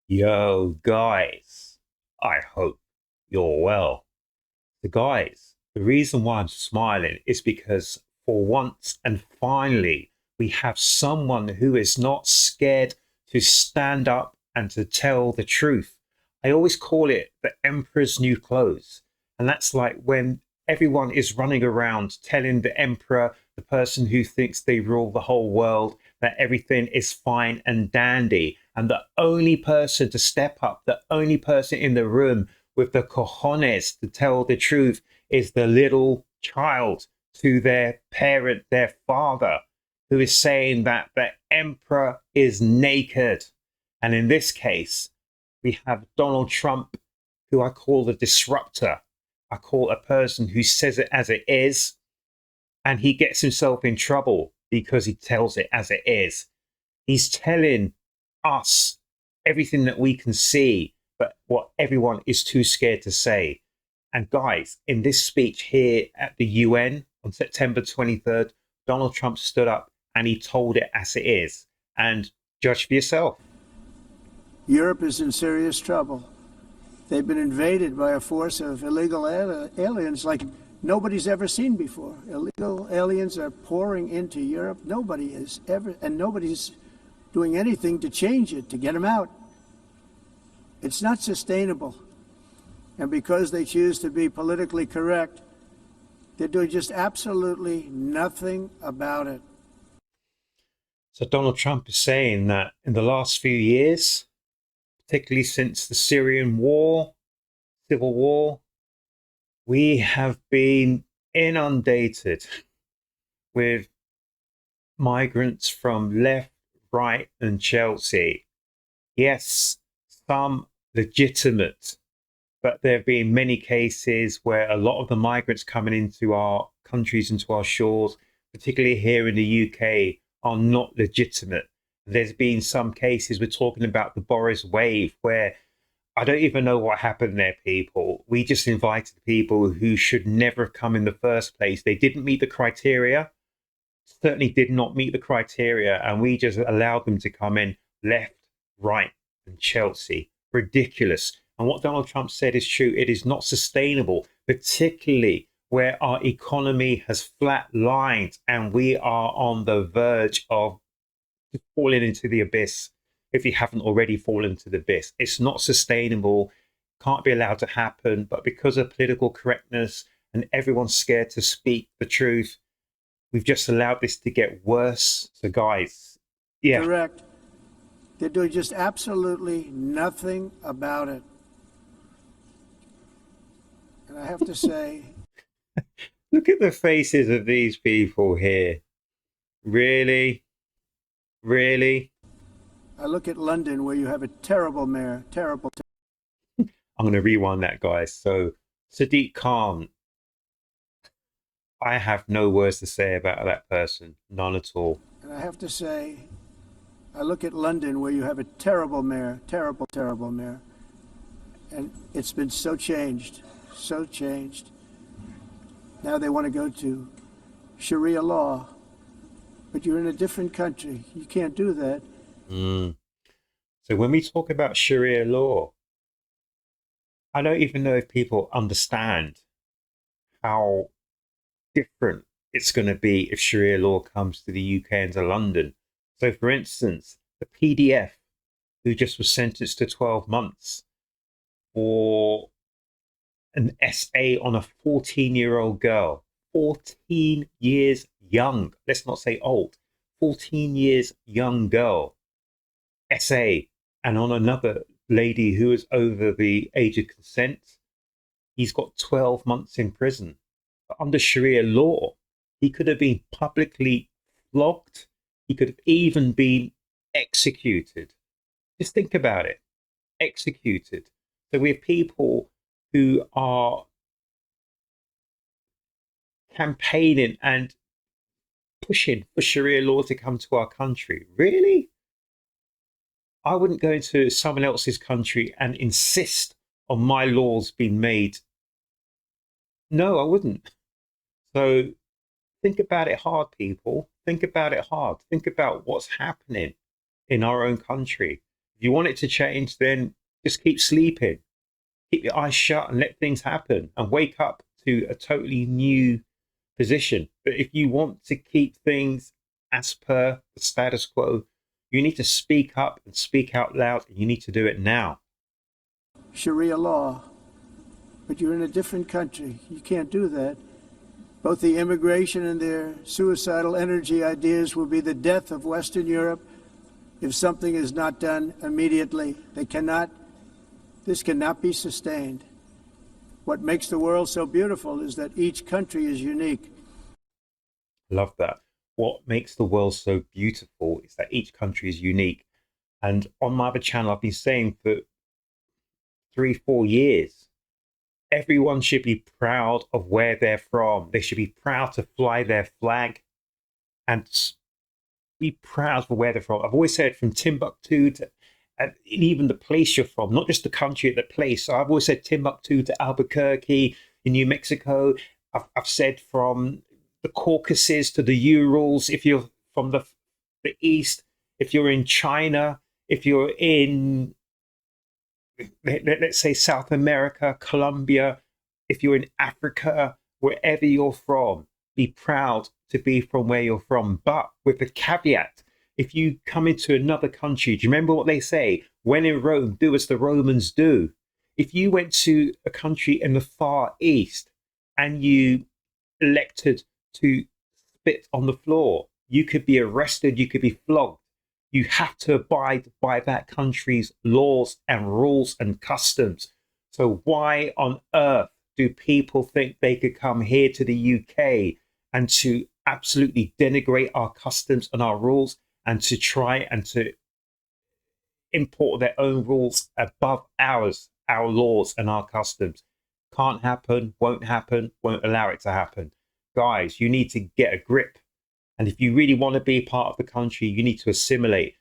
Yo, guys, I hope you're well. The guys, the reason why I'm smiling is because for once and finally, we have someone who is not scared to stand up and to tell the truth. I always call it the emperor's new clothes. And that's like when everyone is running around telling the emperor, the person who thinks they rule the whole world, that everything is fine and dandy. And the only person to step up, the only person in the room with the cojones to tell the truth is the little child to their parent, their father, who is saying that the emperor is naked. And in this case, we have Donald Trump, who I call the disruptor. I call a person who says it as it is, and he gets himself in trouble because he tells it as it is. He's telling us everything that we can see, but what everyone is too scared to say. And guys, in this speech here at the UN on September 23rd, Donald Trump stood up and he told it as it is. And judge for yourself. Europe is in serious trouble. They've been invaded by a force of illegal aliens like nobody's ever seen before. Illegal aliens are pouring into Europe. Nobody is ever, and nobody's doing anything to change it, to get them out. It's not sustainable. And because they choose to be politically correct, they're doing just absolutely nothing about it. So Donald Trump is saying that in the last few years, particularly since the Syrian war, civil war, we have been inundated with migrants from left, right, and Chelsea. Yes, some legitimate, but there have been many cases where a lot of the migrants coming into our countries, into our shores, particularly here in the UK, are not legitimate. There's been some cases, we're talking about the Boris wave, where I don't even know what happened there, people. We just invited people who should never have come in the first place. They didn't meet the criteria, certainly did not meet the criteria, and we just allowed them to come in left, right, and Chelsea. Ridiculous. And what Donald Trump said is true. It is not sustainable, particularly where our economy has flatlined and we are on the verge of falling into the abyss if you haven't already fallen into the abyss. It's not sustainable, can't be allowed to happen. But because of political correctness and everyone's scared to speak the truth, we've just allowed this to get worse. So, guys, yeah. Correct. They're doing just absolutely nothing about it. And I have to say, Look at the faces of these people here. Really? Really? I look at London where you have a terrible mayor, terrible. I'm going to rewind that, guys. So, Sadiq Khan, I have no words to say about that person. None at all. And I have to say, I look at London where you have a terrible mayor, terrible, terrible mayor. And it's been so changed, so changed. Now they want to go to Sharia law, but you're in a different country. You can't do that. Mm. So, when we talk about Sharia law, I don't even know if people understand how different it's going to be if Sharia law comes to the UK and to London. So, for instance, the PDF who just was sentenced to 12 months for an SA on a 14-year-old girl, 14 years young, let's not say old, 14 years young girl, SA, and on another lady who is over the age of consent, he's got 12 months in prison. But under Sharia law, he could have been publicly flogged. He could have even been executed. Just think about it, executed. So we have people who are campaigning and pushing for Sharia law to come to our country. Really? I wouldn't go into someone else's country and insist on my laws being made. No, I wouldn't. So think about it hard, people. Think about it hard. Think about what's happening in our own country. If you want it to change, then just keep sleeping. Keep your eyes shut and let things happen and wake up to a totally new position. But if you want to keep things as per the status quo, you need to speak up and speak out loud, and you need to do it now. Sharia law. But you're in a different country. You can't do that. Both the immigration and their suicidal energy ideas will be the death of Western Europe if something is not done immediately. This cannot be sustained. What makes the world so beautiful is that each country is unique. Love that. What makes the world so beautiful is that each country is unique. And on my other channel, I've been saying for 3, 4 years, everyone should be proud of where they're from. They should be proud to fly their flag and be proud for where they're from. I've always said from Timbuktu to and even the place you're from, not just the country, the place. So I've always said Timbuktu to Albuquerque in New Mexico. I've said from the Caucasus to the Urals. If you're from the East, if you're in China, if you're in, let's say, South America, Colombia, if you're in Africa, wherever you're from, be proud to be from where you're from. But with the caveat, if you come into another country, do you remember what they say? When in Rome, do as the Romans do. If you went to a country in the Far East and you elected to spit on the floor, you could be arrested, you could be flogged. You have to abide by that country's laws and rules and customs. So why on earth do people think they could come here to the UK and to absolutely denigrate our customs and our rules and to try and to import their own rules above ours, our laws and our customs? Can't happen, won't allow it to happen. Guys, you need to get a grip. And if you really want to be part of the country, you need to assimilate.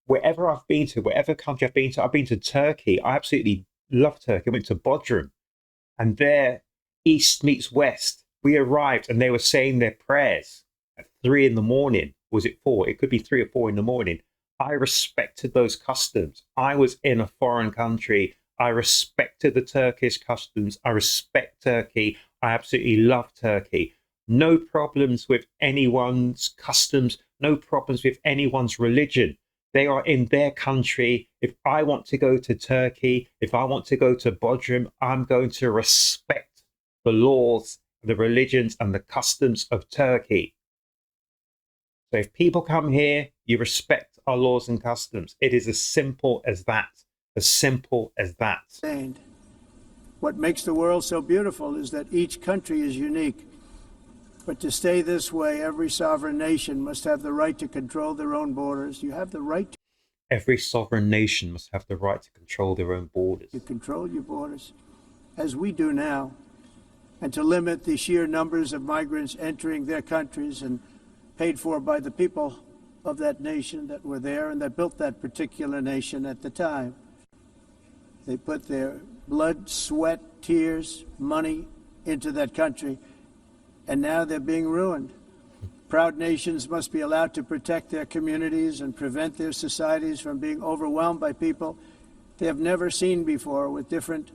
Wherever I've been to, whatever country I've been to Turkey. I absolutely love Turkey. I went to Bodrum, and there, East meets West. We arrived and they were saying their prayers at 3 in the morning. Was it 4? It could be 3 or 4 in the morning. I respected those customs. I was in a foreign country. I respected the Turkish customs. I respect Turkey. I absolutely love Turkey. No problems with anyone's customs. No problems with anyone's religion. They are in their country. If I want to go to Turkey, if I want to go to Bodrum, I'm going to respect the laws, the religions, and the customs of Turkey. So if people come here, you respect our laws and customs. It is as simple as that. As simple as that. What makes the world so beautiful is that each country is unique. But to stay this way, every sovereign nation must have the right to control their own borders. You have the right to... Every sovereign nation must have the right to control their own borders. You control your borders, as we do now, and to limit the sheer numbers of migrants entering their countries and paid for by the people of that nation that were there and that built that particular nation at the time. They put their blood, sweat, tears, money into that country, and now they're being ruined. Proud nations must be allowed to protect their communities and prevent their societies from being overwhelmed by people they have never seen before, with different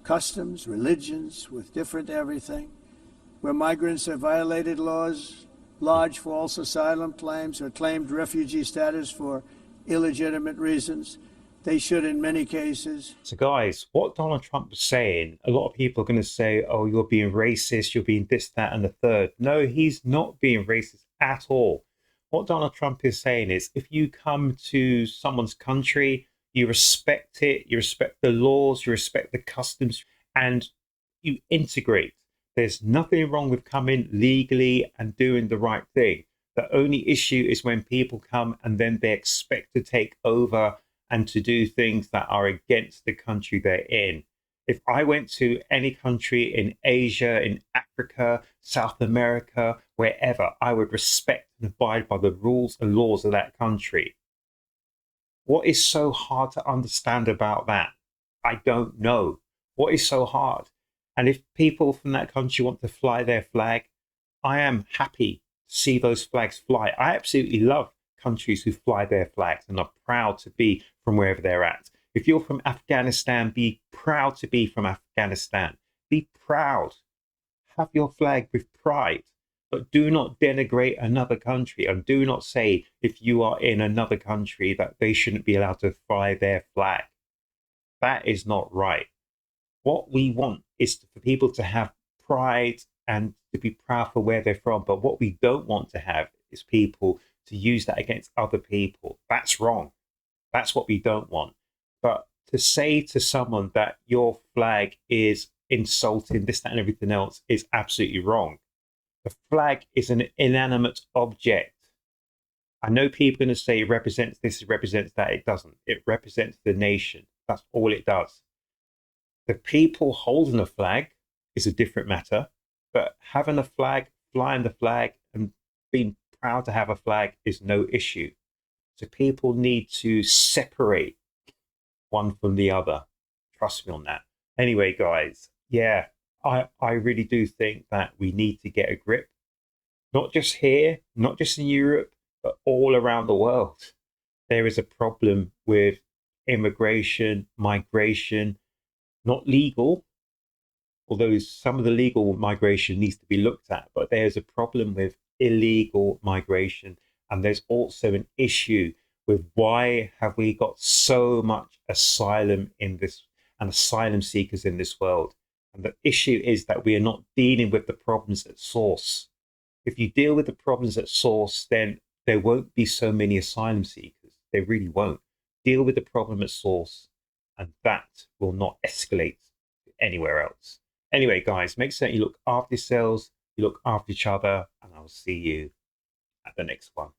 customs, religions, with different everything. Where migrants have violated laws, lodged false asylum claims, or claimed refugee status for illegitimate reasons, they should in many cases. So guys, what Donald Trump was saying, a lot of people are going to say, oh, you're being racist, you're being this, that, and the third. No, he's not being racist at all. What Donald Trump is saying is, if you come to someone's country, you respect it, you respect the laws, you respect the customs, and you integrate. There's nothing wrong with coming legally and doing the right thing. The only issue is when people come and then they expect to take over and to do things that are against the country they're in. If I went to any country in Asia, in Africa, South America, wherever, I would respect and abide by the rules and laws of that country. What is so hard to understand about that? I don't know. What is so hard? And if people from that country want to fly their flag, I am happy to see those flags fly. I absolutely love countries who fly their flags and are proud to be from wherever they're at. If you're from Afghanistan, be proud to be from Afghanistan. Be proud. Have your flag with pride. But do not denigrate another country, and do not say if you are in another country that they shouldn't be allowed to fly their flag. That is not right. What we want is for people to have pride and to be proud for where they're from. But what we don't want to have is people to use that against other people. That's wrong. That's what we don't want. But to say to someone that your flag is insulting, this, that, and everything else is absolutely wrong. The flag is an inanimate object. I know people are going to say it represents this, it represents that. It doesn't. It represents the nation. That's all it does. The people holding the flag is a different matter, but having a flag, flying the flag, and being proud to have a flag is no issue. So people need to separate one from the other. Trust me on that. Anyway, guys, yeah, I really do think that we need to get a grip, not just here, not just in Europe, but all around the world. There is a problem with immigration, migration, not legal, although some of the legal migration needs to be looked at, but there's a problem with illegal migration. And there's also an issue with why have we got so much asylum in this and asylum seekers in this world. And the issue is that we are not dealing with the problems at source. If you deal with the problems at source, then there won't be so many asylum seekers. There really won't. Deal with the problem at source, and that will not escalate anywhere else. Anyway, guys, make certain you look after yourselves, you look after each other, and I'll see you at the next one.